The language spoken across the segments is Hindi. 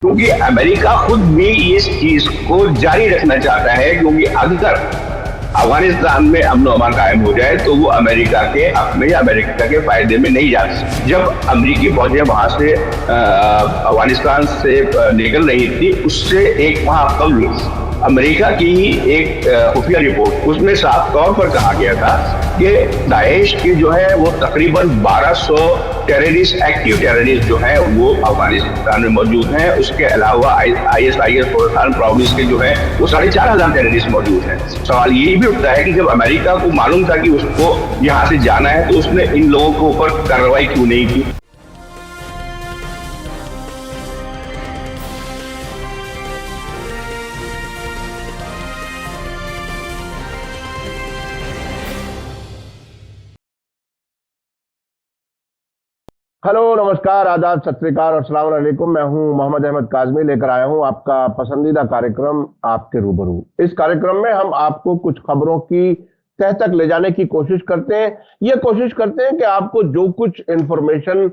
क्योंकि अमेरिका खुद भी इस चीज को जारी रखना चाहता है, क्योंकि अगर अफगानिस्तान में अमन अमान कायम हो जाए तो वो अमेरिका के हक में या अमेरिका के फायदे में नहीं जा सकती। जब अमेरिकी फौजें वहां से अफगानिस्तान से निकल रही थी, उससे एक माह कबल अमेरिका की ही एक खुफिया रिपोर्ट, उसमें साफ तौर पर कहा गया था कि दाइश के जो है वो तकरीबन 1200 टेररिस्ट, एक्टिव टेररिस्ट जो है वो अफगानिस्तान में मौजूद हैं। उसके अलावा ISIS खोरासान प्रोविंस के जो है वो 4500 टेररिस्ट मौजूद हैं। सवाल ये भी उठता है कि जब अमेरिका को मालूम था कि उसको यहाँ से जाना है, तो उसने इन लोगों के ऊपर कार्रवाई क्यों नहीं की। हेलो, नमस्कार, आदाब, सत श्री अकाल और अस्सलाम वालेकुम। मैं हूं मोहम्मद अहमद काज़मी, लेकर आया हूं आपका पसंदीदा कार्यक्रम आपके रूबरू। इस कार्यक्रम में हम आपको कुछ खबरों की तह तक ले जाने की कोशिश करते हैं। ये कोशिश करते हैं कि आपको जो कुछ इंफॉर्मेशन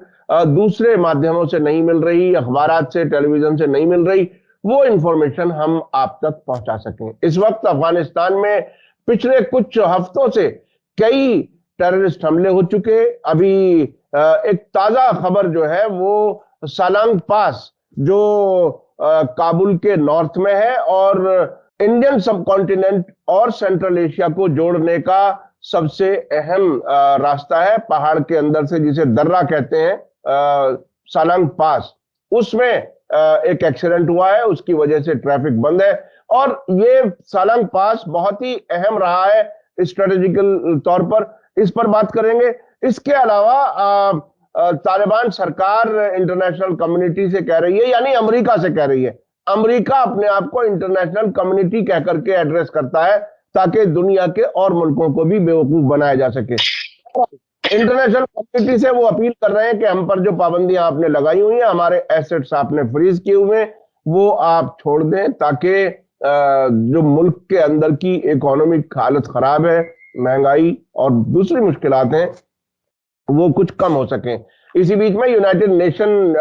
दूसरे माध्यमों से नहीं मिल रही, अखबारात से, टेलीविजन से नहीं मिल रही, वो इंफॉर्मेशन हम आप तक पहुंचा सकें। इस वक्त अफगानिस्तान में पिछले कुछ हफ्तों से कई टेररिस्ट हमले हो चुके। अभी एक ताजा खबर जो है वो सालांग पास, जो काबुल के नॉर्थ में है और इंडियन सब कॉन्टिनेंट और सेंट्रल एशिया को जोड़ने का सबसे अहम रास्ता है, पहाड़ के अंदर से, जिसे दर्रा कहते हैं, सालांग पास। उसमें एक एक्सीडेंट हुआ है, उसकी वजह से ट्रैफिक बंद है। और ये सालांग पास बहुत ही अहम रहा है स्ट्रेटेजिकल तौर पर, इस पर बात करेंगे। इसके अलावा तालिबान सरकार इंटरनेशनल कम्युनिटी से कह रही है, यानी अमेरिका से कह रही है, अमेरिका अपने आप को इंटरनेशनल कम्युनिटी कह करके एड्रेस करता है ताकि दुनिया के और मुल्कों को भी बेवकूफ बनाया जा सके। इंटरनेशनल कम्युनिटी से वो अपील कर रहे हैं कि हम पर जो पाबंदियां आपने लगाई हुई हैं, हमारे एसेट्स आपने फ्रीज किए हुए हैं, वो आप छोड़ दें, ताकि जो मुल्क के अंदर की इकोनॉमिक हालत खराब है, महंगाई और दूसरी मुश्किलात हैं, वो कुछ कम हो सके। इसी बीच में यूनाइटेड नेशन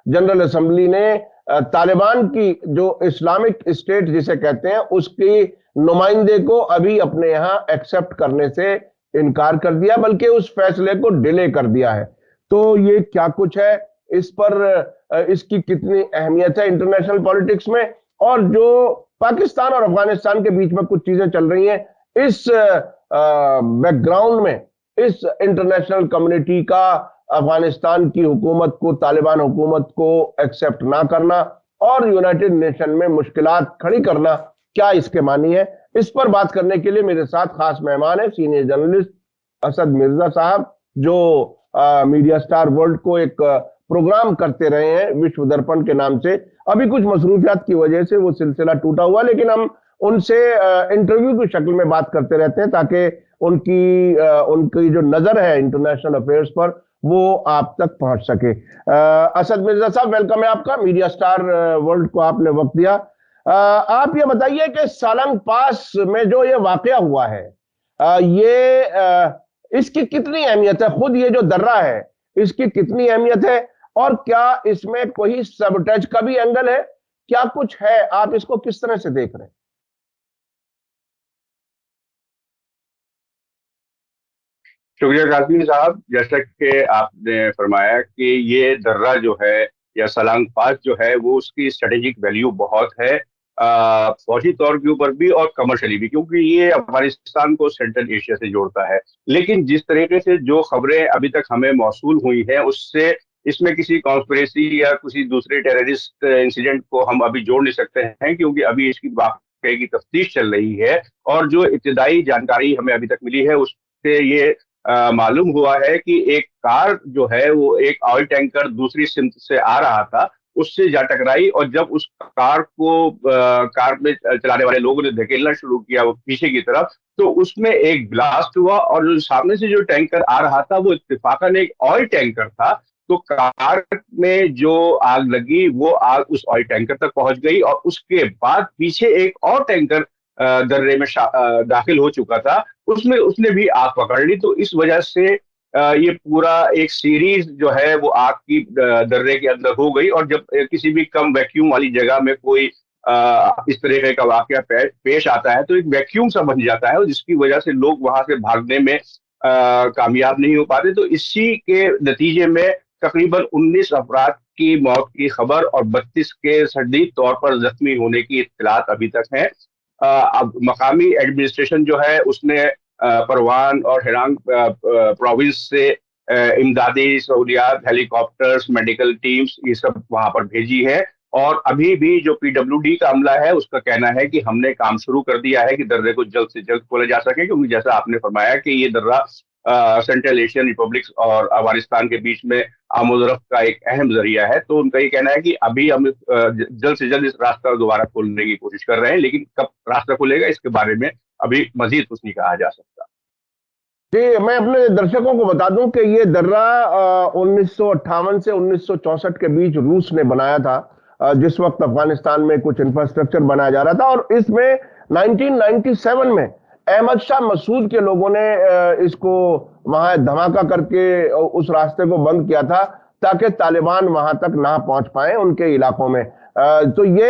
जनरल असेंबली ने तालिबान की जो इस्लामिक स्टेट जिसे कहते हैं, उसकी नुमाइंदे को अभी अपने यहां एक्सेप्ट करने से इनकार कर दिया, बल्कि उस फैसले को डिले कर दिया है। तो ये क्या कुछ है, इस पर इसकी कितनी अहमियत है इंटरनेशनल पॉलिटिक्स में, और जो पाकिस्तान और अफगानिस्तान के बीच में कुछ चीजें चल रही हैं, इस बैकग्राउंड में इस इंटरनेशनल कम्युनिटी का अफगानिस्तान की हुकूमत को, तालिबान हुकूमत को एक्सेप्ट ना करना और यूनाइटेड नेशन में मुश्किलात खड़ी करना, क्या इसके मानी है? इस पर बात करने के लिए मेरे साथ खास मेहमान है सीनियर जर्नलिस्ट असद मिर्जा साहब, जो मीडिया स्टार वर्ल्ड को एक प्रोग्राम करते रहे हैं विश्व दर्पण के नाम से। अभी कुछ मसरूफियात की वजह से वो सिलसिला टूटा हुआ, लेकिन हम उनसे इंटरव्यू की शक्ल में बात करते रहते हैं ताकि उनकी जो नजर है इंटरनेशनल अफेयर्स पर वो आप तक पहुंच सके। असद मिर्जा साहब, वेलकम है आपका, मीडिया स्टार वर्ल्ड को आपने वक्त दिया। आप ये बताइए कि सालंग पास में जो ये वाकया हुआ है, इसकी कितनी अहमियत है? खुद ये जो दर्रा है, इसकी कितनी अहमियत है, और क्या इसमें कोई सबटज का भी एंगल है? क्या कुछ है? आप इसको किस तरह से देख रहे हैं? शुक्रिया काजमी साहब। जैसा कि आपने फरमाया कि ये दर्रा जो है या सलांग पास जो है वो उसकी स्ट्रेटेजिक वैल्यू बहुत है, फौजी तौर के ऊपर भी और कमर्शियली भी, क्योंकि ये अफगानिस्तान को सेंट्रल एशिया से जोड़ता है। लेकिन जिस तरीके से जो खबरें अभी तक हमें मौसूल हुई हैं, उससे इसमें किसी कॉन्स्पिरेसी या किसी दूसरे टेररिस्ट इंसिडेंट को हम अभी जोड़ नहीं सकते हैं, क्योंकि अभी इसकी वाकई की तफ्तीश चल रही है। और जो इब्तिदाई जानकारी हमें अभी तक मिली है, उससे ये मालूम हुआ है कि एक कार जो है वो एक ऑयल टैंकर दूसरी सिमत से आ रहा था, उससे जा टकराई, और जब उस कार को कार में चलाने वाले लोगों ने धकेलना शुरू किया वो पीछे की तरफ, तो उसमें एक ब्लास्ट हुआ, और जो सामने से जो टैंकर आ रहा था वो इत्तेफाकन एक ऑयल टैंकर था। तो कार में जो आग लगी वो आग उस ऑयल टैंकर तक पहुंच गई, और उसके बाद पीछे एक और टैंकर दर्रे में दाखिल हो चुका था, उसमें उसने भी आग पकड़ ली। तो इस वजह से ये पूरा एक सीरीज जो है वो आग की दर्रे के अंदर हो गई। और जब किसी भी कम वैक्यूम वाली जगह में कोई इस तरह का वाकया पेश आता है तो एक वैक्यूम सा बन जाता है, और जिसकी वजह से लोग वहां से भागने में कामयाब नहीं हो पाते। तो इसी के नतीजे में तकरीबन 19 अफराद की मौत की खबर और 32 के शदीद तौर पर जख्मी होने की इत्तलात अभी तक है। अब मकामी एडमिनिस्ट्रेशन जो है उसने परवान और हिरांग प्रोविंस से इमदादी सहूलियात, हेलीकॉप्टर्स, मेडिकल टीम्स ये सब वहां पर भेजी है। और अभी भी जो पीडब्ल्यूडी का अमला है उसका कहना है कि हमने काम शुरू कर दिया है कि दर्रे को जल्द से जल्द खोला जा सके, क्योंकि जैसा आपने फरमाया कि ये दर्रा सेंट्रल एशियन रिपब्लिक्स और अफगानिस्तान के बीच में आमोदरफ्त का एक अहम जरिया है। तो उनका ये कहना है कि अभी हम जल्द से जल्द इस रास्ता दोबारा खोलने की कोशिश कर रहे हैं, लेकिन कब रास्ता खुलेगा इसके बारे में अभी मजीद कुछ नहीं कहा जा सकता। जी, मैं अपने दर्शकों को बता दूं कि ये दर्रा 1958 से 1964 के बीच रूस ने बनाया था, जिस वक्त अफगानिस्तान में कुछ इंफ्रास्ट्रक्चर बनाया जा रहा था। और इसमें 1997 में अहमद शाह मसूद के लोगों ने इसको वहां धमाका करके उस रास्ते को बंद किया था ताकि तालिबान वहां तक ना पहुंच पाए उनके इलाकों में। तो ये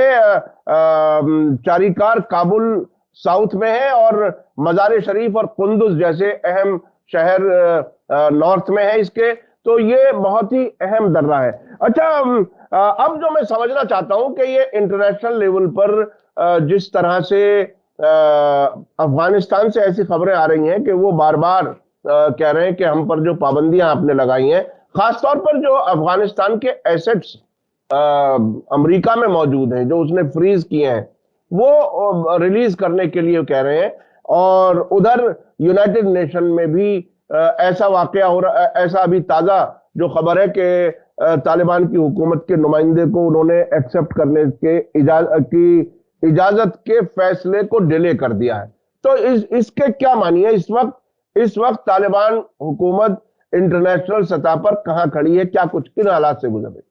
चारिकार काबुल साउथ में है और मजार शरीफ और कुंदुज जैसे अहम शहर नॉर्थ में है इसके। तो ये बहुत ही अहम दर्रा है। अच्छा, अब जो मैं समझना चाहता हूं कि ये इंटरनेशनल लेवल पर जिस तरह से अफगानिस्तान से ऐसी खबरें आ रही हैं कि वो बार बार कह रहे हैं कि हम पर जो पाबंदियां आपने लगाई हैं, खासतौर पर जो अफगानिस्तान के एसेट्स अमेरिका में मौजूद हैं, जो उसने फ्रीज किए हैं, वो रिलीज करने के लिए कह रहे हैं। और उधर यूनाइटेड नेशन में भी ऐसा वाकया हो रहा, ऐसा अभी ताजा जो खबर है कि तालिबान की हुकूमत के नुमाइंदे को उन्होंने एक्सेप्ट करने के इजाजत के फैसले को डिले कर दिया है। तो इसके क्या मानिए, इस वक्त तालिबान हुकूमत इंटरनेशनल सतह पर कहां खड़ी है, क्या कुछ किन हालात से गुजर रही?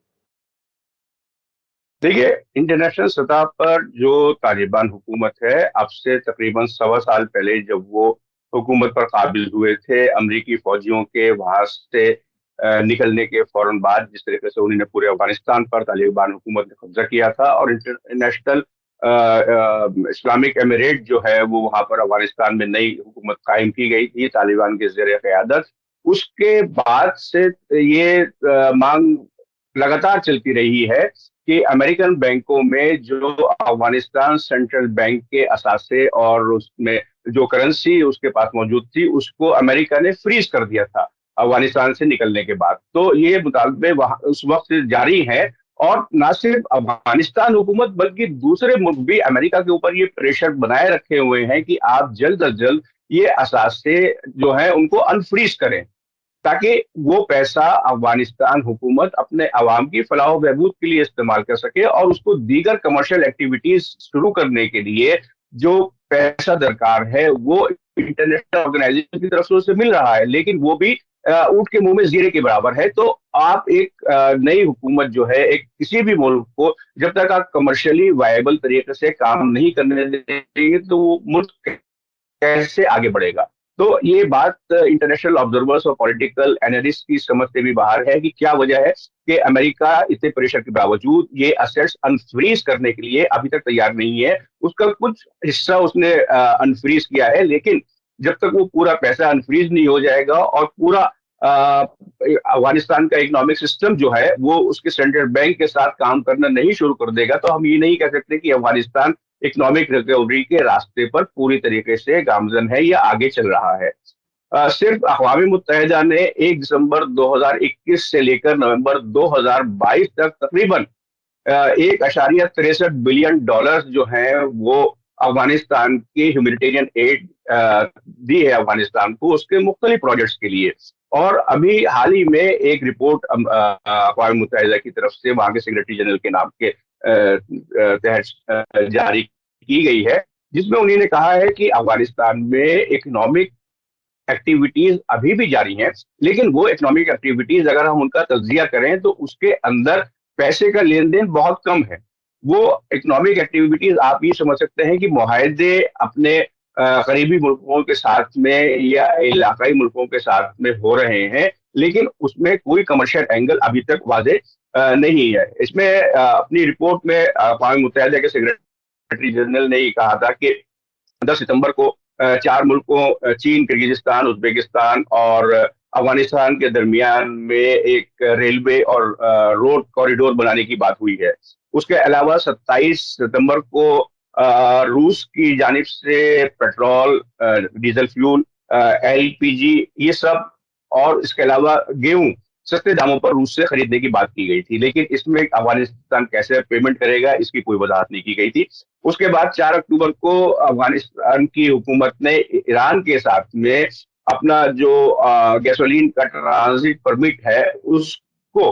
देखिए, इंटरनेशनल सतह पर जो तालिबान हुकूमत है, अब से तकरीबन 1.25 साल पहले जब वो हुकूमत पर काबिज हुए थे, अमरीकी फौजियों के वहां से निकलने के फौरन बाद जिस तरीके से उन्होंने पूरे अफगानिस्तान पर तालिबान हुकूमत ने कब्जा किया था, और इंटरनेशनल इस्लामिक एमिरेट जो है वो वहां पर अफगानिस्तान में नई हुकूमत कायम की गई थी तालिबान के ज़ेरे क़यादत। उसके बाद से ये मांग लगातार चलती रही है कि अमेरिकन बैंकों में जो अफगानिस्तान सेंट्रल बैंक के असासे और उसमें जो करेंसी उसके पास मौजूद थी उसको अमेरिका ने फ्रीज कर दिया था अफगानिस्तान से निकलने के बाद। तो ये मुतालबे उस वक्त से जारी है, और न सिर्फ अफगानिस्तान हुकूमत बल्कि दूसरे मुल्क भी अमेरिका के ऊपर ये प्रेशर बनाए रखे हुए हैं कि आप जल्द अज जल्द ये असासे जो है उनको अनफ्रीज करें, ताकि वो पैसा अफगानिस्तान हुकूमत अपने अवाम की फलाह बहबूद के लिए इस्तेमाल कर सके, और उसको दीगर कमर्शियल एक्टिविटीज शुरू करने के लिए जो पैसा दरकार है वो इंटरनेशनल ऑर्गेनाइजेशन की तरफ से उसे मिल रहा है, लेकिन वो भी ऊंट के मुंह में जीरे के बराबर है। तो आप एक नई हुकूमत जो है एक किसी भी मुल्क को जब तक आप कमर्शियली वायबल तरीके से काम नहीं करने देंगे तो वो मुल्क कैसे आगे बढ़ेगा। तो ये बात इंटरनेशनल ऑब्जर्वर्स और पॉलिटिकल एनालिस्ट की समझ से भी बाहर है कि क्या वजह है कि अमेरिका इतने प्रेशर के बावजूद ये असेट्स अनफ्रीज करने के लिए अभी तक तैयार नहीं है। उसका कुछ हिस्सा उसने अनफ्रीज किया है, लेकिन जब तक वो पूरा पैसा अनफ्रीज नहीं हो जाएगा और पूरा अफगानिस्तान का इकोनॉमिक सिस्टम जो है वो उसके सेंट्रल बैंक के साथ काम करना नहीं शुरू कर देगा, तो हम ये नहीं कह सकते कि अफगानिस्तान इकोनॉमिक रिकवरी के रास्ते पर पूरी तरीके से गामजन है या आगे चल रहा है। सिर्फ अक़वाम मुत्तहिदा ने 1 दिसंबर 2021 से लेकर नवंबर 2022 तक तकरीबन 1.63 बिलियन डॉलर जो है वो अफगानिस्तान के ह्यूमैनिटेरियन एड दी है अफगानिस्तान को उसके मुख्तलिफ प्रोजेक्ट्स के लिए। और अभी हाल ही में एक रिपोर्ट अक़वाम मुत्तहिदा की तरफ से वहां के सेक्रेटरी जनरल के नाम के तहत जारी की गई है, जिसमें उन्होंने कहा है कि अफगानिस्तान में इकोनॉमिक एक्टिविटीज अभी भी जारी हैं, लेकिन वो इकोनॉमिक एक्टिविटीज अगर हम उनका तज्जिया करें तो उसके अंदर पैसे का लेन देन बहुत कम है। वो इकोनॉमिक एक्टिविटीज आप ये समझ सकते हैं कि मुआहदे अपने करीबी मुल्कों के साथ में या इलाकाई मुल्कों के साथ में हो रहे हैं, लेकिन उसमें कोई कमर्शियल एंगल अभी तक वाजे नहीं है। इसमें अपनी रिपोर्ट में अक़वाम मुत्तहिदा के सेक्रेटरी जनरल ने ये कहा था कि 10 सितंबर को चार मुल्कों चीन, किर्गिजिस्तान, उज्बेकिस्तान और अफगानिस्तान के दरमियान में एक रेलवे और रोड कॉरिडोर बनाने की बात हुई है। उसके अलावा 27 सितंबर को रूस की जानिब से पेट्रोल, डीजल फ्यूल, एलपीजी, ये सब और इसके अलावा गेहूं सस्ते दामों पर रूस से खरीदने की बात की गई थी, लेकिन इसमें अफगानिस्तान कैसे पेमेंट करेगा इसकी कोई वजाहत नहीं की गई थी। उसके बाद 4 अक्टूबर को अफगानिस्तान की हुकूमत ने ईरान के साथ में अपना जो गैसोलीन का ट्रांजिट परमिट है उसको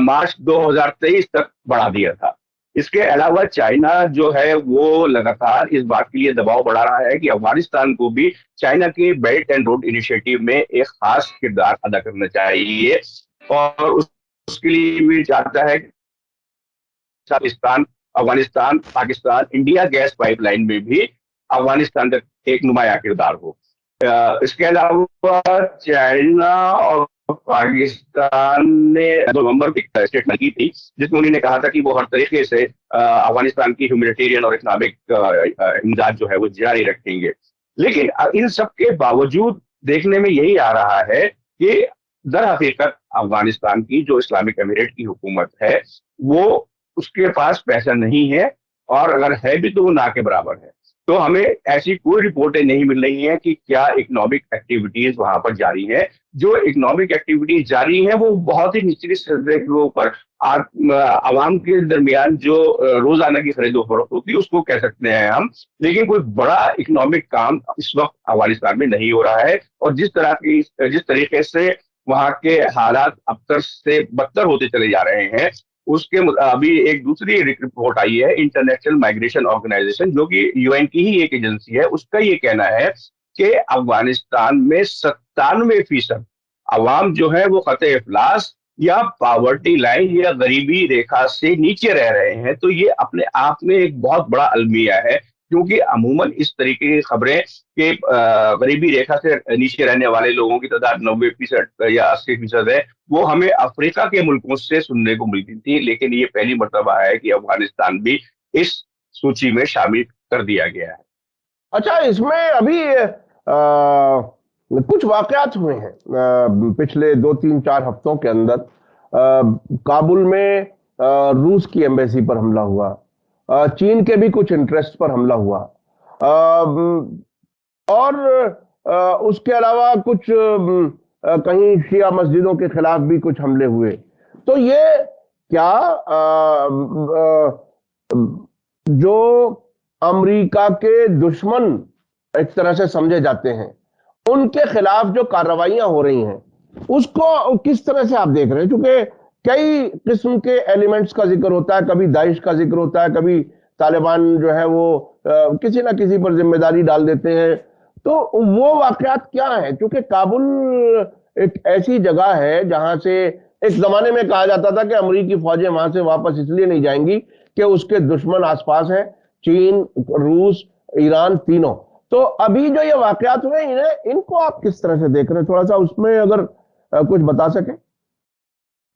मार्च 2023 तक बढ़ा दिया था। इसके अलावा चाइना जो है वो लगातार इस बात के लिए दबाव बढ़ा रहा है कि अफगानिस्तान को भी चाइना के बेल्ट एंड रोड इनिशिएटिव में एक खास किरदार अदा करना चाहिए, और उसके लिए भी चाहता है Pakistan, Afghanistan, Pakistan India gas pipeline में भी अफगानिस्तान का एक नुमाया किरदार हो। इसके अलावा चाइना और पाकिस्तान ने नवंबर में स्टेटमेंट की थी जिसमें उन्होंने कहा था कि वो हर तरीके से अफगानिस्तान की ह्यूमैनिटेरियन और इकोनॉमिक इमदाद जो है वो जारी रखेंगे। लेकिन इन सब के बावजूद देखने में यही आ रहा है कि दर हकीकत अफगानिस्तान की जो इस्लामिक एमिरेट की हुकूमत है वो उसके पास पैसा नहीं है, और अगर है भी तो वो ना के बराबर है। तो हमें ऐसी कोई रिपोर्टें नहीं मिल रही हैं कि क्या इकोनॉमिक एक्टिविटीज वहां पर जारी है। जो इकोनॉमिक एक्टिविटीज जारी है वो बहुत ही निचली सतह के ऊपर आवाम के दरमियान जो रोजाना की खरीदो फरोख्त होती है उसको कह सकते हैं हम, लेकिन कोई बड़ा इकोनॉमिक काम इस वक्त अफगानिस्तान में नहीं हो रहा है। और जिस तरीके से वहां के हालात अबतर से बदतर होते चले जा रहे हैं, उसके अभी एक दूसरी रिपोर्ट आई है इंटरनेशनल माइग्रेशन ऑर्गेनाइजेशन जो कि यूएन की ही एक एजेंसी है, उसका ये कहना है कि अफगानिस्तान में 97% अवाम जो है वो खते इफ्लास या पावर्टी लाइन या गरीबी रेखा से नीचे रह रहे हैं। तो ये अपने आप में एक बहुत बड़ा अलमिया है, क्योंकि अमूमन इस तरीके की खबरें कि गरीबी रेखा से नीचे रहने वाले लोगों की तादाद 90% या 80% है, वो हमें अफ्रीका के मुल्कों से सुनने को मिलती थी, लेकिन ये पहली मर्तबा है कि अफगानिस्तान भी इस सूची में शामिल कर दिया गया है। अच्छा, इसमें अभी कुछ वाकयात हुए हैं पिछले 2-3-4 हफ्तों के अंदर। काबुल में रूस की एम्बेसी पर हमला हुआ, चीन के भी कुछ इंटरेस्ट पर हमला हुआ, और उसके अलावा कुछ कहीं शिया मस्जिदों के खिलाफ भी कुछ हमले हुए। तो ये क्या जो अमेरिका के दुश्मन एक तरह से समझे जाते हैं उनके खिलाफ जो कार्रवाइयां हो रही हैं उसको किस तरह से आप देख रहे हैं? क्योंकि कई किस्म के एलिमेंट्स का जिक्र होता है, कभी दाइश का जिक्र होता है, कभी तालिबान जो है वो किसी ना किसी पर जिम्मेदारी डाल देते हैं। तो वो वाकयात क्या है? क्योंकि काबुल एक ऐसी जगह है जहां से एक जमाने में कहा जाता था कि अमेरिकी फौजें वहां से वापस इसलिए नहीं जाएंगी कि उसके दुश्मन आसपास हैं, चीन, रूस, ईरान, तीनों। तो अभी जो ये वाकयात हुए इनको आप किस तरह से देख रहे हैं? थोड़ा सा उसमें अगर कुछ बता सकें।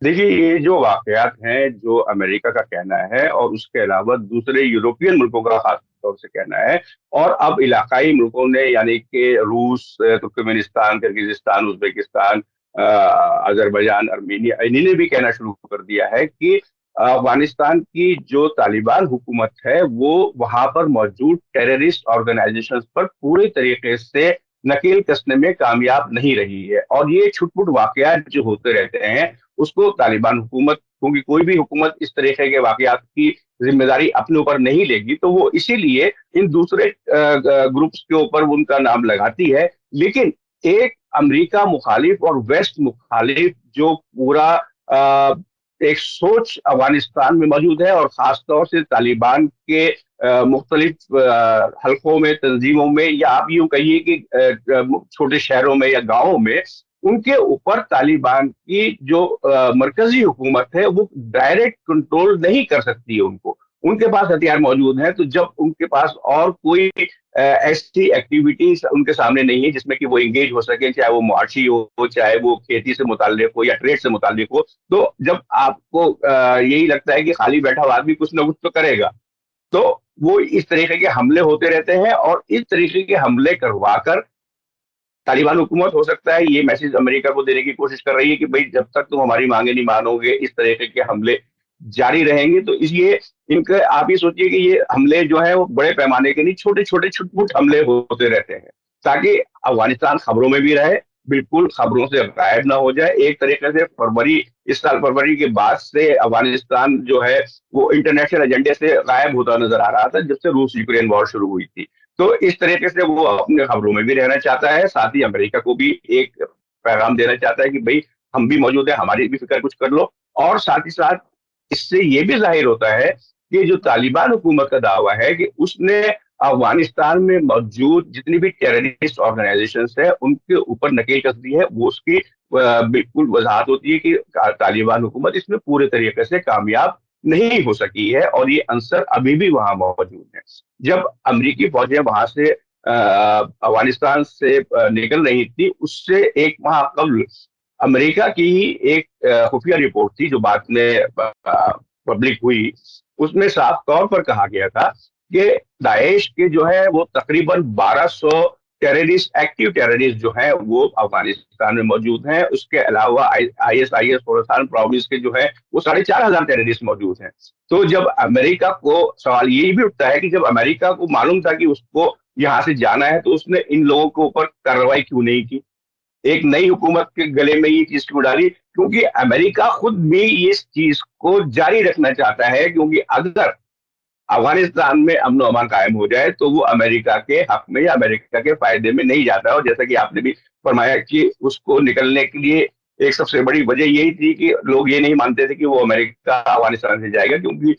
देखिए, ये जो वाकयात हैं, जो अमेरिका का कहना है और उसके अलावा दूसरे यूरोपियन मुल्कों का खास तौर से कहना है, और अब इलाकाई मुल्कों ने यानी कि रूस, Turkmenistan, Kyrgyzstan, Uzbekistan, Azerbaijan, Armenia, इन्होंने भी कहना शुरू कर दिया है कि अफगानिस्तान की जो तालिबान हुकूमत है वो वहां पर मौजूद टेररिस्ट ऑर्गेनाइजेशंस पर पूरे तरीके से नकेल कसने में कामयाब नहीं रही है। और ये छुटपुट वाकयात जो होते रहते हैं उसको तालिबान हुकूमत, क्योंकि कोई भी हुकूमत इस तरीके के वाकयात की जिम्मेदारी अपने ऊपर नहीं लेगी, तो वो इसीलिए इन दूसरे ग्रुप्स के ऊपर उनका नाम लगाती है। लेकिन एक अमेरिका मुखालिफ और वेस्ट मुखालिफ जो पूरा एक सोच अफगानिस्तान में मौजूद है, और खासतौर से तालिबान के मुख्तलिफ हलकों में, तंजीमों में, या आप यूं कहिए कि छोटे शहरों में या गांवों में, उनके ऊपर तालिबान की जो मरकजी हुकूमत है वो डायरेक्ट कंट्रोल नहीं कर सकती है उनको। उनके पास हथियार मौजूद हैं, तो जब उनके पास और कोई ऐसी एक्टिविटीज उनके सामने नहीं है जिसमें कि वो एंगेज हो सके, चाहे वो मुआशी हो, चाहे वो खेती से मुताल्लिक हो या ट्रेड से मुताल्लिक हो। तो जब आपको यही लगता है कि खाली बैठा हुआ आदमी कुछ ना कुछ तो करेगा, तो वो इस तरीके के हमले होते रहते हैं, और इस तरीके के हमले करवाकर तालिबान हुकूमत, हो सकता है ये मैसेज अमेरिका को देने की कोशिश कर रही है कि भाई जब तक तुम हमारी मांगे नहीं मानोगे, इस तरीके के हमले जारी रहेंगे। तो इसलिए इनके, आप ये सोचिए कि ये हमले जो है वो बड़े पैमाने के नहीं, छोटे छोटे छुटपुट हमले होते रहते हैं, ताकि अफगानिस्तान खबरों में भी रहे, बिल्कुल खबरों से गायब ना हो जाए। एक तरीके से फरवरी, इस साल फरवरी के बाद से अफगानिस्तान जो है वो इंटरनेशनल एजेंडे से गायब होता नजर आ रहा था, जब से रूस यूक्रेन वॉर शुरू हुई थी। तो इस तरीके से वो अपने खबरों में भी रहना चाहता है, साथ ही अमेरिका को भी एक पैगाम देना चाहता है कि भाई हम भी मौजूद है, हमारी भी फिक्र कुछ कर लो। और साथ ही साथ इससे ये भी जाहिर होता है कि जो तालिबान हुकूमत का दावा है कि उसने अफगानिस्तान में मौजूद जितनी भी टेररिस्ट ऑर्गेनाइजेशंस है उनके ऊपर नकेल कस दी है, वो उसकी बिल्कुल वजाहत होती है कि तालिबान हुकूमत इसमें पूरे तरीके से कामयाब नहीं हो सकी है, और ये अंसर अभी भी वहां मौजूद है। जब अमरीकी फौजें वहां से अफगानिस्तान से निकल रही थी, उससे एक माह कबल अमेरिका की ही एक खुफिया रिपोर्ट थी जो बाद में पब्लिक हुई। उसमें साफ तौर पर कहा गया था कि दाइश के जो है वो तकरीबन 1200 टेररिस्ट, एक्टिव टेररिस्ट जो है वो अफगानिस्तान में मौजूद हैं। उसके अलावा आईएसआईएस खोरासान प्रोविंस के जो है वो 4500 टेररिस्ट मौजूद हैं। तो जब अमेरिका को, सवाल यही भी उठता है कि जब अमेरिका को मालूम था कि उसको यहाँ से जाना है, तो उसने इन लोगों के ऊपर कार्रवाई क्यों नहीं की, एक नई हुकूमत के गले में ये चीज क्यों डाली? क्योंकि अमेरिका खुद भी इस चीज को जारी रखना चाहता है, क्योंकि अगर अफगानिस्तान में अमन अमान कायम हो जाए तो वो अमेरिका के हक में या अमेरिका के फायदे में नहीं जाता है। और जैसा कि आपने भी फरमाया कि उसको निकलने के लिए एक सबसे बड़ी वजह यही थी कि लोग ये नहीं मानते थे कि वो अमेरिका अफगानिस्तान से जाएगा, क्योंकि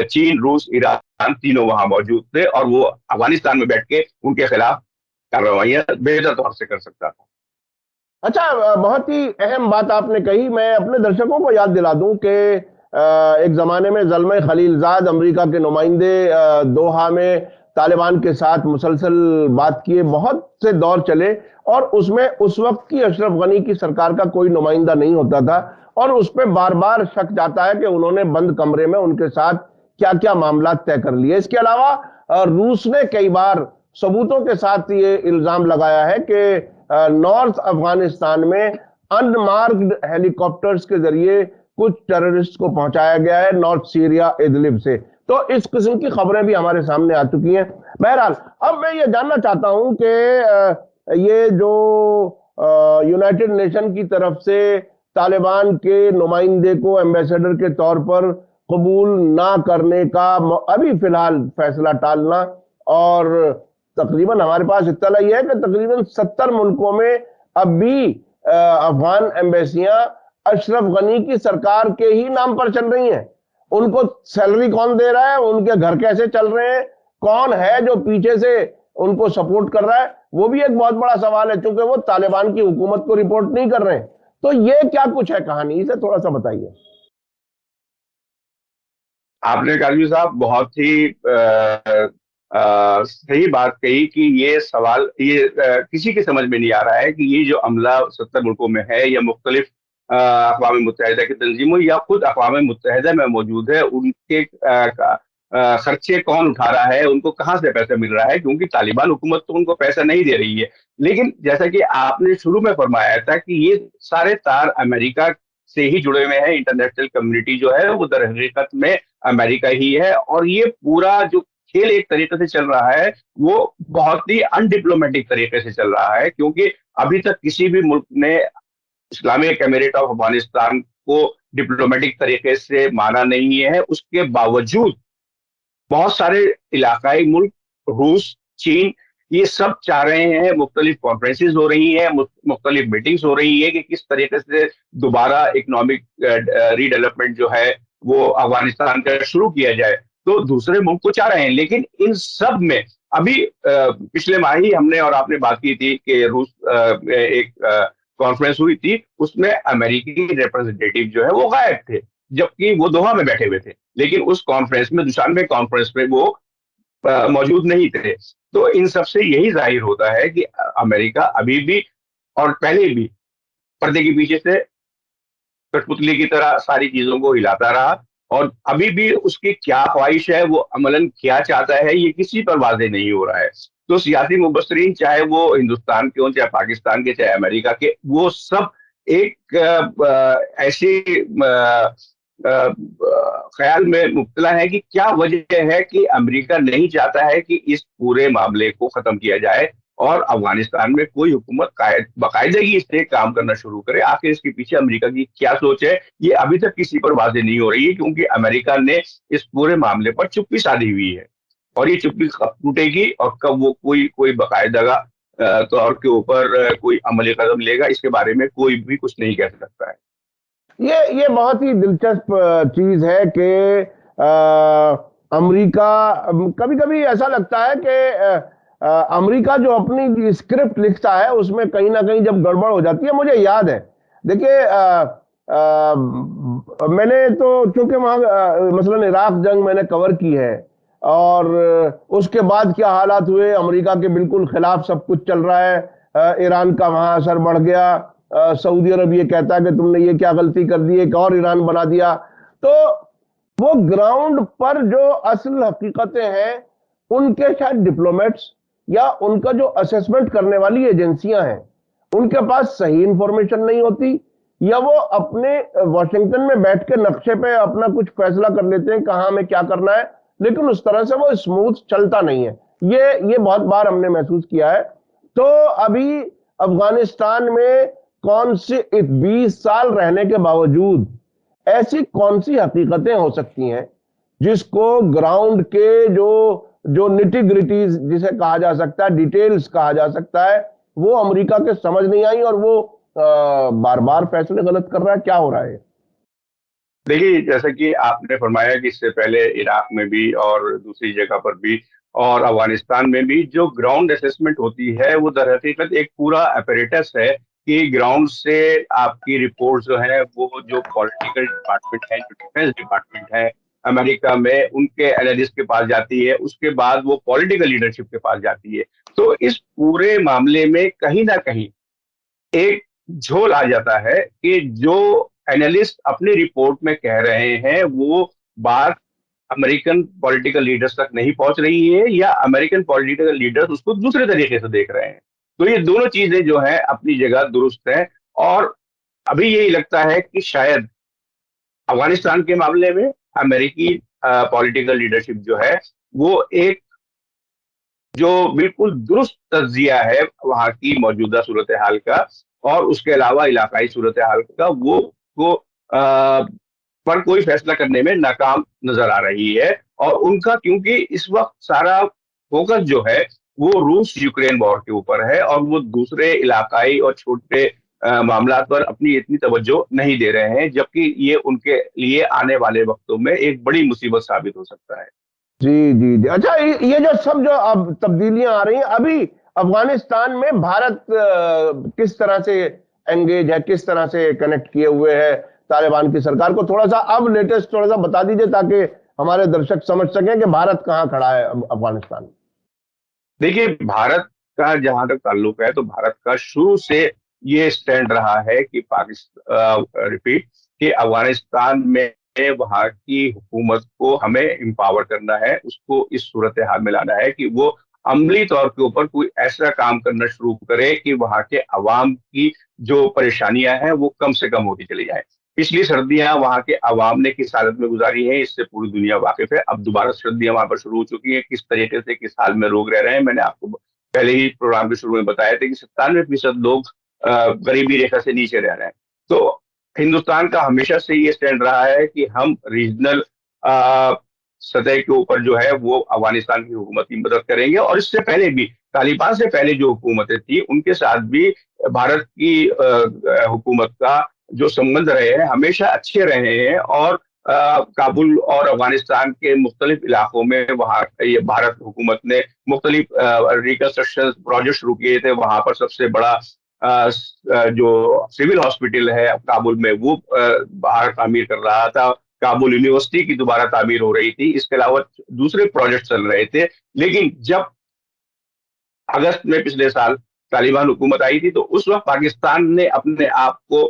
चीन, रूस, ईरान तीनों वहां मौजूद थे, और वो अफगानिस्तान में बैठ के उनके खिलाफ कार्रवाइयां बेहतर तौर से कर सकता था। अच्छा, बहुत ही अहम बात आपने कही। मैं अपने दर्शकों को याद दिला दूं कि एक जमाने में ज़ल्मई खलीलजाद अमेरिका के नुमाइंदे दोहा में तालिबान के साथ मुसलसल बात किए, बहुत से दौर चले, और उसमें उस वक्त की अशरफ गनी की सरकार का कोई नुमाइंदा नहीं होता था, और उस पर बार बार शक जाता है कि उन्होंने बंद कमरे में उनके साथ क्या क्या मामला तय कर लिए। इसके अलावा रूस ने कई बार सबूतों के साथ ये इल्जाम लगाया है कि नॉर्थ अफगानिस्तान में अनमार्क्ड हेलीकॉप्टर्स के जरिए कुछ टेररिस्ट को पहुंचाया गया है नॉर्थ सीरिया इदलिब से। तो इस किस्म की खबरें भी हमारे सामने आ चुकी हैं। बहरहाल, अब मैं ये जानना चाहता हूं कि ये जो यूनाइटेड नेशन की तरफ से तालिबान के नुमाइंदे को एम्बेसडर के तौर पर कबूल ना करने का अभी फिलहाल फैसला टालना, और तकरीबन हमारे पास इत्तला यह है कि तकरीबन 70 मुल्कों में अब भी अफगान एम्बेसियां अशरफ गनी की सरकार के ही नाम पर चल रही हैं। उनको सैलरी कौन दे रहा है, उनके घर कैसे चल रहे हैं, कौन है जो पीछे से उनको सपोर्ट कर रहा है, वो भी एक बहुत बड़ा सवाल है, क्योंकि वो तालिबान की हुकूमत को रिपोर्ट नहीं कर रहे हैं। तो ये क्या कुछ है कहानी, इसे थोड़ा सा बताइए। आपने काजमी साहब बहुत ही सही बात कही कि ये सवाल, ये किसी के समझ में नहीं आ रहा है कि ये जो अमला 70 मुल्कों में है या मुख्तलिफ अक़वाम मुत्तहिदा की तंजीमों या खुद अक़वाम मुत्तहिदा में मौजूद है, उनके खर्चे कौन उठा रहा है, उनको कहाँ से पैसा मिल रहा है, क्योंकि तालिबान हुकूमत तो उनको पैसा नहीं दे रही है। लेकिन जैसा कि आपने शुरू में फरमाया था कि ये सारे तार अमेरिका से ही जुड़े हुए हैं, इंटरनेशनल कम्युनिटी जो है वो दर हकीकत में अमेरिका ही है, और ये पूरा जो खेल एक तरीके से चल रहा है वो बहुत ही अनडिप्लोमेटिक तरीके से चल रहा है, क्योंकि अभी तक किसी भी मुल्क ने इस्लामिक एमिरेट ऑफ अफगानिस्तान को डिप्लोमेटिक तरीके से माना नहीं है। उसके बावजूद बहुत सारे इलाकाई मुल्क, रूस, चीन, ये सब चाह रहे हैं, मुख्तलिफ कॉन्फ्रेंसेज हो रही हैं, मुख्तलिफ मीटिंग्स हो रही है कि किस तरीके से दोबारा इकोनॉमिक रीडेवलपमेंट जो है वो अफगानिस्तान का शुरू किया जाए। तो दूसरे मुल्क को चाह रहे हैं, लेकिन इन सब में अभी पिछले माह ही हमने और आपने बात की थी कि रूस एक कॉन्फ्रेंस हुई थी, उसमें अमेरिकी रिप्रेजेंटेटिव जो है वो गायब थे, जबकि वो दोहा में बैठे हुए थे। लेकिन उस कॉन्फ्रेंस में, दुशानबे कॉन्फ्रेंस में वो मौजूद नहीं थे। तो इन सब से यही जाहिर होता है कि अमेरिका अभी भी और पहले भी पर्दे के पीछे से कठपुतली की तरह सारी चीजों को हिलाता रहा, और अभी भी उसकी क्या ख्वाहिश है, वो अमलन क्या चाहता है, ये किसी पर वाजे नहीं हो रहा है। तो सियासी मुबस्सरीन, चाहे वो हिंदुस्तान के हों, चाहे पाकिस्तान के, चाहे अमेरिका के, वो सब एक ऐसे ख्याल में मुब्तला है कि क्या वजह है कि अमेरिका नहीं चाहता है कि इस पूरे मामले को खत्म किया जाए और अफगानिस्तान में कोई हुकूमत बाकायदगी से काम करना शुरू करे। आखिर इसके पीछे अमेरिका की क्या सोच है, ये अभी तक किसी पर वाजे नहीं हो रही है, क्योंकि अमेरिका ने इस पूरे मामले पर चुप्पी साधी हुई है, और ये चुप्पी कब टूटेगी और कब वो कोई कोई बाकायदा तौर के ऊपर कोई अमली कदम लेगा, इसके बारे में कोई भी कुछ नहीं कह सकता है। ये बहुत ही दिलचस्प चीज है कि अमेरिका, कभी कभी ऐसा लगता है कि अमेरिका जो अपनी स्क्रिप्ट लिखता है उसमें कहीं ना कहीं जब गड़बड़ हो जाती है। मुझे याद है, देखिए, मैंने तो चूंकि वहां मसलन इराक जंग मैंने कवर की है, और उसके बाद क्या हालात हुए, अमेरिका के बिल्कुल खिलाफ सब कुछ चल रहा है, ईरान का वहां असर बढ़ गया, सऊदी अरब ये कहता है कि तुमने ये क्या गलती कर दी, एक और ईरान बना दिया। तो वो ग्राउंड पर जो असल हकीकतें हैं, उनके शायद डिप्लोमेट्स या उनका जो असेसमेंट करने वाली एजेंसियां हैं, उनके पास सही इंफॉर्मेशन नहीं होती, या वो अपने वॉशिंगटन में बैठ के नक्शे पे अपना कुछ फैसला कर लेते हैं कहां में क्या करना है, लेकिन उस तरह से वो स्मूथ चलता नहीं है। ये बहुत बार हमने महसूस किया है। तो अभी अफगानिस्तान में कौन से 20 साल रहने के बावजूद ऐसी कौन सी हकीकतें हो सकती हैं जिसको ग्राउंड के जो जो निटी ग्रिटीज जिसे कहा जा सकता है, डिटेल्स कहा जा सकता है, वो अमेरिका के समझ नहीं आई, और वो बार बार फैसले गलत कर रहा है। क्या हो रहा है? देखिए, जैसा कि आपने फरमाया कि इससे पहले इराक में भी और दूसरी जगह पर भी और अफगानिस्तान में भी जो ग्राउंड असेसमेंट होती है, वो दर हकीकत एक पूरा अपरेटस है कि ग्राउंड से आपकी रिपोर्ट जो है, वो जो पॉलिटिकल डिपार्टमेंट है, जो डिफेंस डिपार्टमेंट है अमेरिका में, उनके एनालिस्ट के पास जाती है, उसके बाद वो पॉलिटिकल लीडरशिप के पास जाती है। तो इस पूरे मामले में कहीं ना कहीं एक झोल आ जाता है कि जो एनालिस्ट अपनी रिपोर्ट में कह रहे हैं, वो बात अमेरिकन पॉलिटिकल लीडर्स तक नहीं पहुंच रही है, या अमेरिकन पॉलिटिकल लीडर्स उसको दूसरे तरीके से देख रहे हैं। तो ये दोनों चीजें जो है अपनी जगह दुरुस्त है, और अभी यही लगता है कि शायद अफगानिस्तान के मामले में अमेरिकी पॉलिटिकल लीडरशिप जो है, वो एक जो बिल्कुल दुरुस्त तज्जिया है वहां की मौजूदा सूरत हाल का, और उसके अलावा इलाकाई सूरत हाल का, वो पर कोई फैसला करने में नाकाम नजर आ रही है। और उनका, क्योंकि इस वक्त सारा फोकस जो है वो रूस यूक्रेन वॉर के ऊपर है, और वो दूसरे इलाकाई और छोटे मामला पर अपनी इतनी तवज्जो नहीं दे रहे हैं, जबकि ये उनके लिए आने वाले वक्तों में एक बड़ी मुसीबत साबित हो सकता है। जी जी जी। अच्छा, ये जो सब जो अब तब्दीलियां आ रही हैं, अभी अफगानिस्तान में भारत किस तरह से एंगेज है, किस तरह से कनेक्ट किए हुए है तालिबान की सरकार को? थोड़ा सा अब लेटेस्ट थोड़ा सा बता दीजिए, ताकि हमारे दर्शक समझ सकें कि भारत कहाँ खड़ा है अफगानिस्तान में। देखिए, भारत का जहां तक ताल्लुक है, तो भारत का शुरू से ये स्टैंड रहा है कि पाकिस्तान, रिपीट, कि अफगानिस्तान में वहां की हुकूमत को हमें एम्पावर करना है, उसको इस सूरत हाल में लाना है कि वो अमली तौर के ऊपर कोई ऐसा काम करना शुरू करे कि वहां के अवाम की जो परेशानियां हैं वो कम से कम होती चली जाए। पिछली सर्दियां वहां के अवाम ने किस हालत में गुजारी है, इससे पूरी दुनिया वाकिफ है। अब दोबारा सर्दियां वहां पर शुरू हो चुकी हैं, किस तरीके से, किस हाल में लोग रह रहे हैं, मैंने आपको पहले ही प्रोग्राम के शुरू में बताया था कि 97% लोग गरीबी रेखा से नीचे रह रहे हैं। तो हिंदुस्तान का हमेशा से ये स्टैंड रहा है कि हम रीजनल सतह के ऊपर जो है वो अफगानिस्तान की हुकूमत की मदद करेंगे, और इससे पहले भी, तालिबान से पहले जो हुकूमतें थी उनके साथ भी भारत की हुकूमत का जो संबंध रहे हैं हमेशा अच्छे रहे हैं। और काबुल और अफगानिस्तान के मुख्तलिफ इलाकों में वहाँ ये भारत हुकूमत ने मुख्तलिफ रिकंस्ट्रक्शन प्रोजेक्ट शुरू किए थे। वहां पर सबसे बड़ा जो सिविल हॉस्पिटल है काबुल में, वो भारत तामीर कर रहा था। काबुल यूनिवर्सिटी की दोबारा तामीर हो रही थी, इसके अलावा दूसरे प्रोजेक्ट चल रहे थे। लेकिन जब अगस्त में पिछले साल तालिबान हुकूमत आई थी, तो उस वक्त पाकिस्तान ने अपने आप को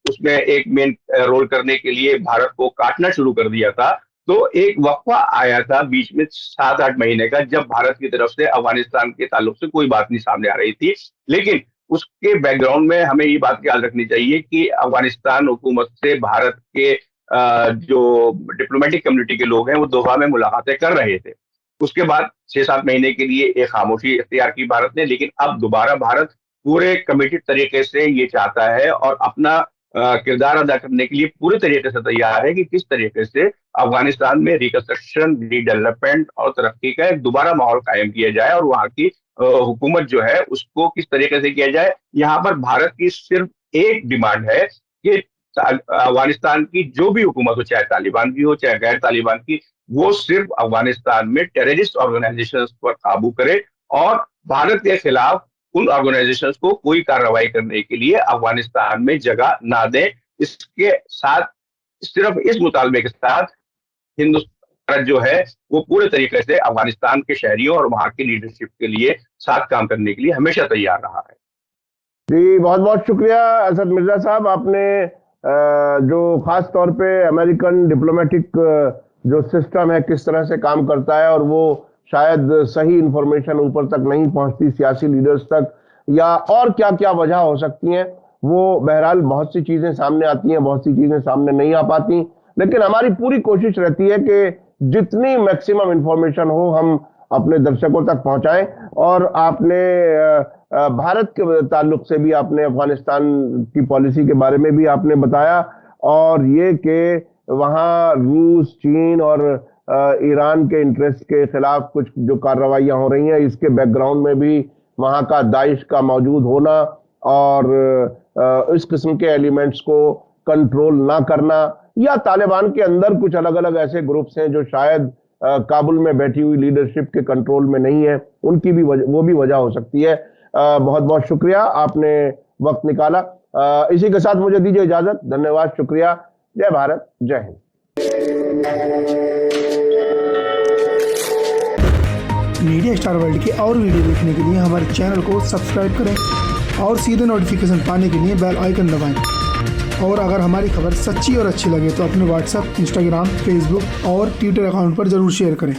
उसमें एक मेन रोल करने के लिए भारत को काटना शुरू कर दिया था। तो एक वक्फा आया था बीच में 7-8 महीने का, जब भारत की तरफ से अफगानिस्तान के ताल्लुक से कोई बात नहीं सामने आ रही थी। लेकिन उसके बैकग्राउंड में हमें ये बात ख्याल रखनी चाहिए कि अफगानिस्तान हुकूमत से भारत के जो डिप्लोमेटिक कम्युनिटी के लोग हैं वो दोहा में मुलाकातें कर रहे थे। उसके बाद 6-7 महीने के लिए एक खामोशी इख्तियार की भारत ने, लेकिन अब दोबारा भारत पूरे कमिटेड तरीके से ये चाहता है और अपना किरदार अदा करने के लिए पूरे तरीके से तैयार है कि किस तरीके से अफगानिस्तान में रिकंस्ट्रक्शन, रीडेवलपमेंट और तरक्की का एक दोबारा माहौल कायम किया जाए और वहां की हुकूमत जो है उसको किस तरीके से किया जाए। यहाँ पर भारत की सिर्फ एक डिमांड है कि अफगानिस्तान की जो भी हुकूमत हो, चाहे तालिबान की हो चाहे गैर तालिबान की, वो सिर्फ अफगानिस्तान में टेररिस्ट ऑर्गेनाइजेशंस पर काबू करे और भारत के खिलाफ उन ऑर्गेनाइजेशंस को कोई कार्रवाई करने के लिए अफगानिस्तान में जगह ना दे। इसके साथ, सिर्फ इस मुतालबे के साथ हिंदुस्तान जो है वो पूरे तरीके से अफगानिस्तान के शहरियों और वहां की लीडरशिप के लिए साथ काम करने के लिए हमेशा तैयार रहा है। जी, बहुत बहुत शुक्रिया असद मिर्जा साहब। आपने जो खास तौर पे अमेरिकन डिप्लोमेटिक जो सिस्टम है किस तरह से काम करता है और वो शायद सही इंफॉर्मेशन ऊपर तक नहीं पहुंचती सियासी लीडर्स तक, या और क्या क्या वजह हो सकती हैं, वो बहरहाल बहुत सी चीजें सामने आती हैं, बहुत सी चीजें सामने नहीं आ पाती। लेकिन हमारी पूरी कोशिश रहती है कि जितनी मैक्सिमम इंफॉर्मेशन हो हम अपने दर्शकों तक पहुंचाएं। और आपने भारत के ताल्लुक से भी आपने अफगानिस्तान की पॉलिसी के बारे में भी आपने बताया, और ये कि वहाँ रूस, चीन और ईरान के इंटरेस्ट के खिलाफ कुछ जो कार्रवाइयाँ हो रही हैं, इसके बैकग्राउंड में भी वहाँ का दाइश का मौजूद होना और इस किस्म के एलिमेंट्स को कंट्रोल ना करना, या तालिबान के अंदर कुछ अलग अलग ऐसे ग्रुप्स हैं जो शायद काबुल में बैठी हुई लीडरशिप के कंट्रोल में नहीं है, उनकी भी वो भी वजह हो सकती है। बहुत बहुत शुक्रिया, आपने वक्त निकाला। इसी के साथ मुझे दीजिए इजाजत। धन्यवाद, शुक्रिया। जय भारत, जय हिंद। मीडिया स्टार वर्ल्ड के और वीडियो देखने के लिए हमारे चैनल को सब्सक्राइब करें और सीधे नोटिफिकेशन पाने के लिए बेल आइकन दबाएं। और अगर हमारी खबर सच्ची और अच्छी लगे तो अपने व्हाट्सएप, इंस्टाग्राम, फेसबुक और ट्विटर अकाउंट पर ज़रूर शेयर करें।